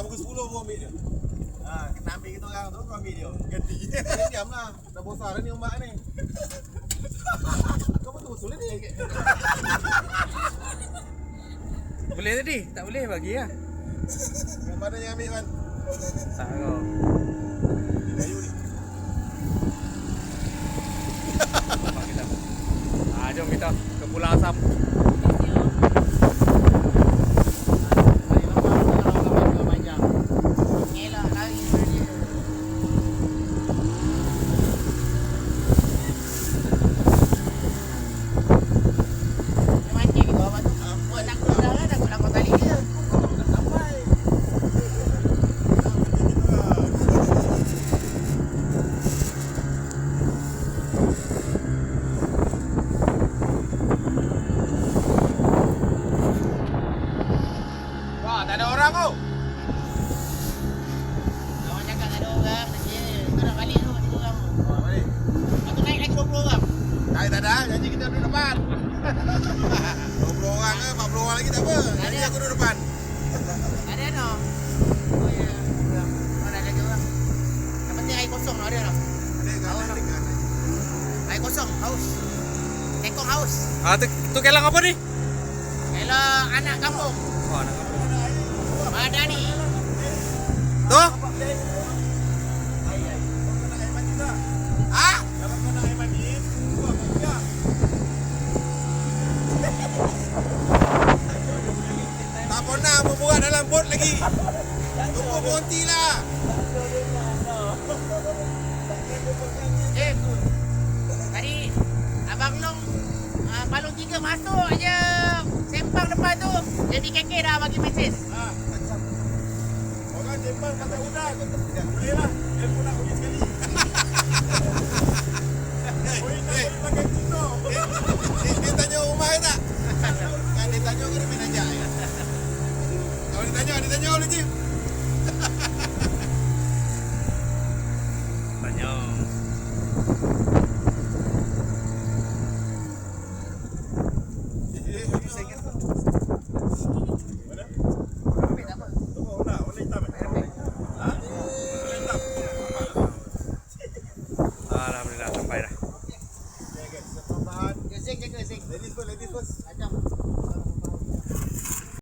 pukul 10 baru ambil dia. Kena ambil kita orang tu, kau ambil dia. Ganti. Dia diam lah. Dah bosan ni umat ni. Kau betul-betul ni. Boleh tadi? Tak boleh bagi lah. Yang mana yang ambil kan? Tak kau. Kayu ni. Jom kita ke Pulau Asam. Tak ada orang tu. Awak cakap tak ada orang, kau nak balik tu, ada orang tu. Balik. Lepas tu naik lagi 20 orang. Tak ada. Janji kita duduk depan. 20 orang ke 40 orang lagi tak apa. Janji aku duduk depan. Ada no. Oh ya. Mana ada lagi orang. Yang penting air kosong ada no. Ada kan? Air kosong, haus. Tekong haus. Tu kelang apa ni? Kalau anak kampung. Oh, anak apa? Ada ni. Tu? Ah? Kalau kau nak air mandi, buat kerja. Tak pernah membuat dalam bot lagi. Tunggu berhenti lah. Tadi Abang Long balon 3 masuk aja sempang depan tu. Jadi keke dah bagi mesej. Orang sempang kata udah. Boleh lah. Dia pun nak uji sekali. Pakai Cino. Dia tanya rumah ke tak? Kan dia tanya ke dia main ajak ya? Kalau dia tanya oleh Jim. Tanya.